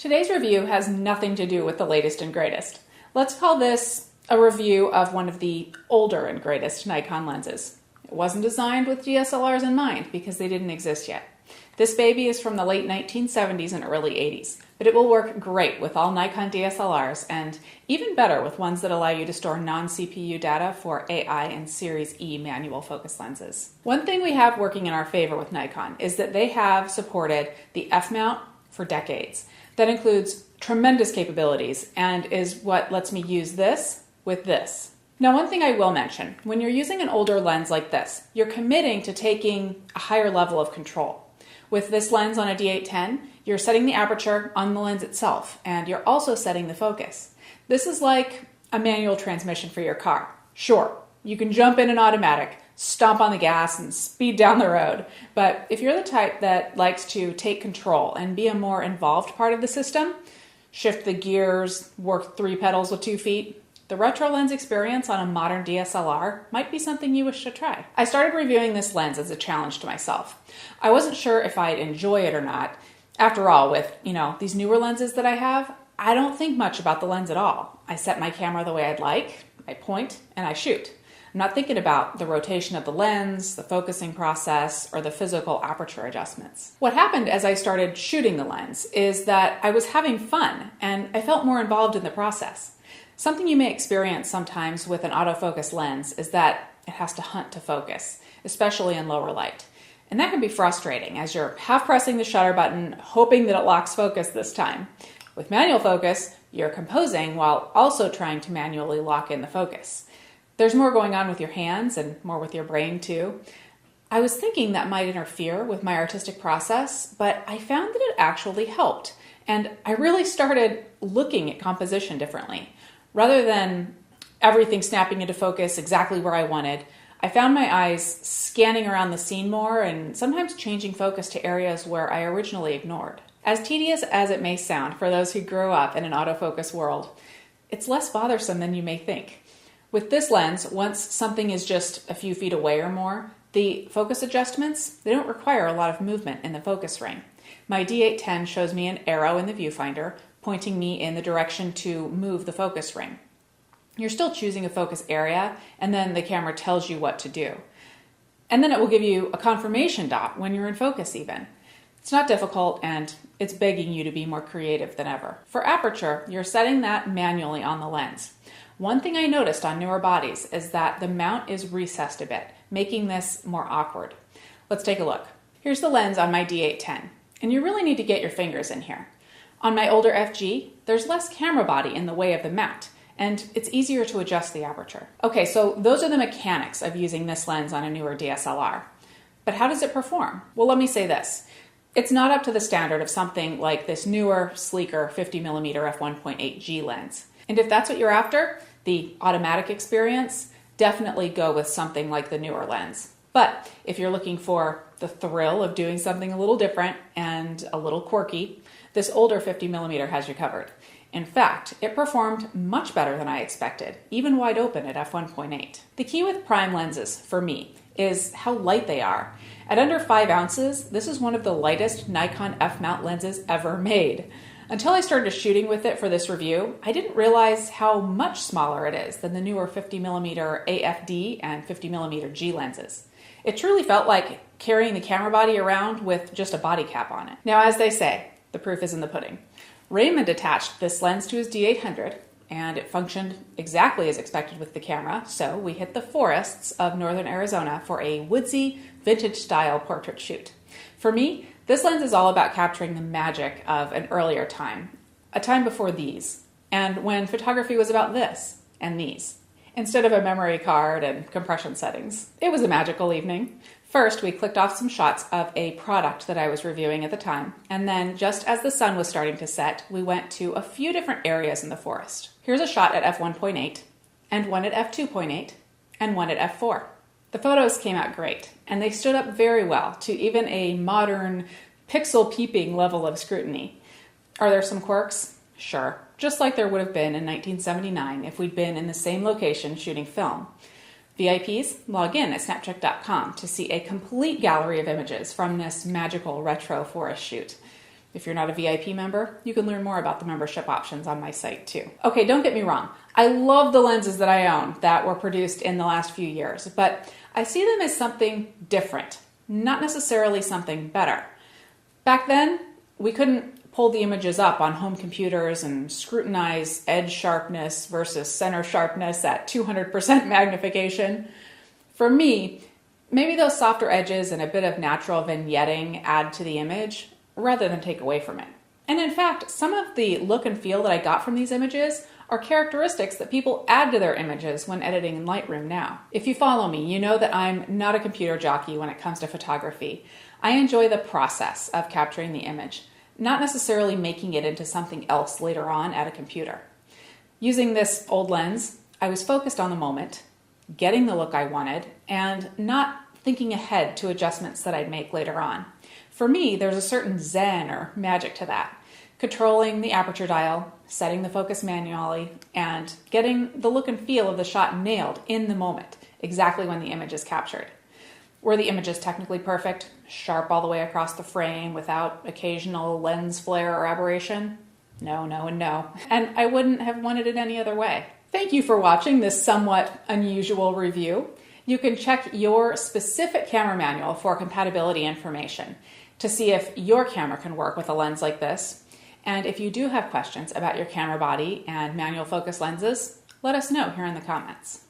Today's review has nothing to do with the latest and greatest. Let's call this a review of one of the older and greatest Nikon lenses. It wasn't designed with DSLRs in mind because they didn't exist yet. This baby is from the late 1970s and early 80s, but it will work great with all Nikon DSLRs and even better with ones that allow you to store non-CPU data for AI and Series E manual focus lenses. One thing we have working in our favor with Nikon is that they have supported the F-mount for decades. That includes tremendous capabilities and is what lets me use this with this. Now, one thing I will mention, when you're using an older lens like this, you're committing to taking a higher level of control. With this lens on a D810, you're setting the aperture on the lens itself, and you're also setting the focus. This is like a manual transmission for your car. Sure, you can jump in an automatic, stomp on the gas, and speed down the road. But if you're the type that likes to take control and be a more involved part of the system, shift the gears, work 3 pedals with 2 feet, the retro lens experience on a modern DSLR might be something you wish to try. I started reviewing this lens as a challenge to myself. I wasn't sure if I'd enjoy it or not. After all, with, these newer lenses that I have, I don't think much about the lens at all. I set my camera the way I'd like, I point, and I shoot. I'm not thinking about the rotation of the lens, the focusing process, or the physical aperture adjustments. What happened as I started shooting the lens is that I was having fun, and I felt more involved in the process. Something you may experience sometimes with an autofocus lens is that it has to hunt to focus, especially in lower light. And that can be frustrating as you're half pressing the shutter button, hoping that it locks focus this time. With manual focus, you're composing while also trying to manually lock in the focus. There's more going on with your hands and more with your brain too. I was thinking that might interfere with my artistic process, but I found that it actually helped. And I really started looking at composition differently. Rather than everything snapping into focus exactly where I wanted, I found my eyes scanning around the scene more and sometimes changing focus to areas where I originally ignored. As tedious as it may sound for those who grew up in an autofocus world, it's less bothersome than you may think. With this lens, once something is just a few feet away or more, the focus adjustments, they don't require a lot of movement in the focus ring. My D810 shows me an arrow in the viewfinder, pointing me in the direction to move the focus ring. You're still choosing a focus area, and then the camera tells you what to do. And then it will give you a confirmation dot when you're in focus even. It's not difficult, and it's begging you to be more creative than ever. For aperture, you're setting that manually on the lens. One thing I noticed on newer bodies is that the mount is recessed a bit, making this more awkward. Let's take a look. Here's the lens on my D810, and you really need to get your fingers in here. On my older FG, there's less camera body in the way of the mount, and it's easier to adjust the aperture. Okay, so those are the mechanics of using this lens on a newer DSLR. But how does it perform? Well, let me say this. It's not up to the standard of something like this newer, sleeker 50mm f1.8G lens. And if that's what you're after, the automatic experience, definitely go with something like the newer lens. But if you're looking for the thrill of doing something a little different and a little quirky, this older 50mm has you covered. In fact, it performed much better than I expected, even wide open at f1.8. The key with prime lenses, for me, is how light they are. At under 5 ounces, this is one of the lightest Nikon f-mount lenses ever made. Until I started shooting with it for this review, I didn't realize how much smaller it is than the newer 50mm AFD and 50mm G lenses. It truly felt like carrying the camera body around with just a body cap on it. Now, as they say, the proof is in the pudding. Raymond attached this lens to his D800, and it functioned exactly as expected with the camera, so we hit the forests of northern Arizona for a woodsy, vintage-style portrait shoot. For me, this lens is all about capturing the magic of an earlier time, a time before these, and when photography was about this and these, instead of a memory card and compression settings. It was a magical evening. First, we clicked off some shots of a product that I was reviewing at the time, and then just as the sun was starting to set, we went to a few different areas in the forest. Here's a shot at f1.8, and one at f2.8, and one at f4. The photos came out great, and they stood up very well to even a modern, pixel-peeping level of scrutiny. Are there some quirks? Sure, just like there would have been in 1979 if we'd been in the same location shooting film. VIPs, log in at snapchick.com to see a complete gallery of images from this magical retro forest shoot. If you're not a VIP member, you can learn more about the membership options on my site too. Okay, don't get me wrong. I love the lenses that I own that were produced in the last few years, but I see them as something different, not necessarily something better. Back then, we couldn't pull the images up on home computers and scrutinize edge sharpness versus center sharpness at 200% magnification. For me, maybe those softer edges and a bit of natural vignetting add to the image rather than take away from it. And in fact, some of the look and feel that I got from these images are characteristics that people add to their images when editing in Lightroom now. If you follow me, you know that I'm not a computer jockey when it comes to photography. I enjoy the process of capturing the image, not necessarily making it into something else later on at a computer. Using this old lens, I was focused on the moment, getting the look I wanted, and not thinking ahead to adjustments that I'd make later on. For me, there's a certain zen or magic to that. Controlling the aperture dial, setting the focus manually, and getting the look and feel of the shot nailed in the moment, exactly when the image is captured. Were the images technically perfect, sharp all the way across the frame without occasional lens flare or aberration? No, no, and no. And I wouldn't have wanted it any other way. Thank you for watching this somewhat unusual review. You can check your specific camera manual for compatibility information to see if your camera can work with a lens like this. And if you do have questions about your camera body and manual focus lenses, let us know here in the comments.